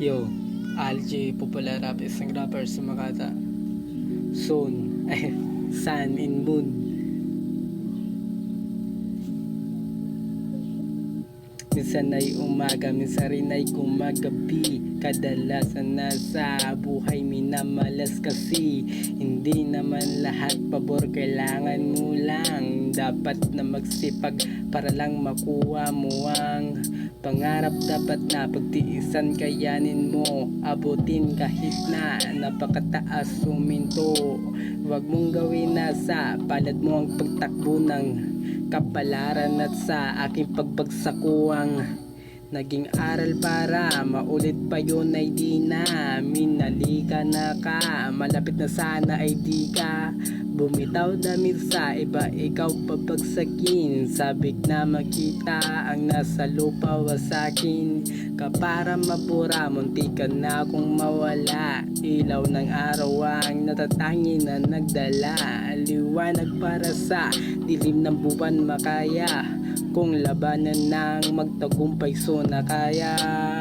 Yo, Alj popular rap isang rapper sa Makata. Soon, Sun in Moon. Minsan ay umaga, minsan rin ay gumagabi. Kadalasan nasa buhay minamalas kasi hindi naman lahat pabor, kailangan mo lang dapat na magsipag para lang makuha mo ang pangarap. Dapat na pagtiisan, kayanin mo, abutin kahit na napakataas suminto. Huwag mong gawin na sa palad mo ang pagtakbo ng kapalaran, at sa aking pagbagsak ko ang naging aral para maulit pa yun ay di na minalika na ka. Malapit na sana ay di ka bumitaw damit sa iba, ikaw pabagsakin. Sabik na makita ang nasa lupa wasakin ka para mabura, munti ka na kung mawala. Ilaw ng araw ang natatangi na nagdala, liwanag para sa dilim ng buwan makaya. Kung labanan ng magtagumpay, so na kaya.